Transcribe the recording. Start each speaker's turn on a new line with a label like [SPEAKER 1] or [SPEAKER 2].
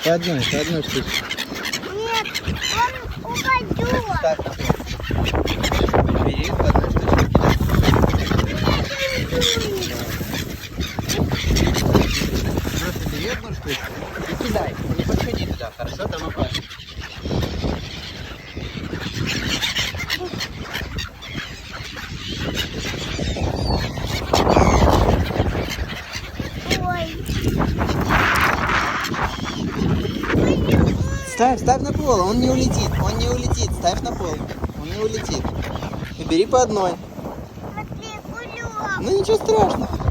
[SPEAKER 1] По одной штучке.
[SPEAKER 2] Нет, он упадет.
[SPEAKER 1] Ставь на пол. Бери по одной штучке, кидай. Просто бери одну штучку и кидай. Не подходи туда, хорошо? Там опасно. Ставь на пол, он не улетит, ставь на пол, он не улетит. И бери по одной.
[SPEAKER 2] Смотри, кулек.
[SPEAKER 1] Ну ничего страшного.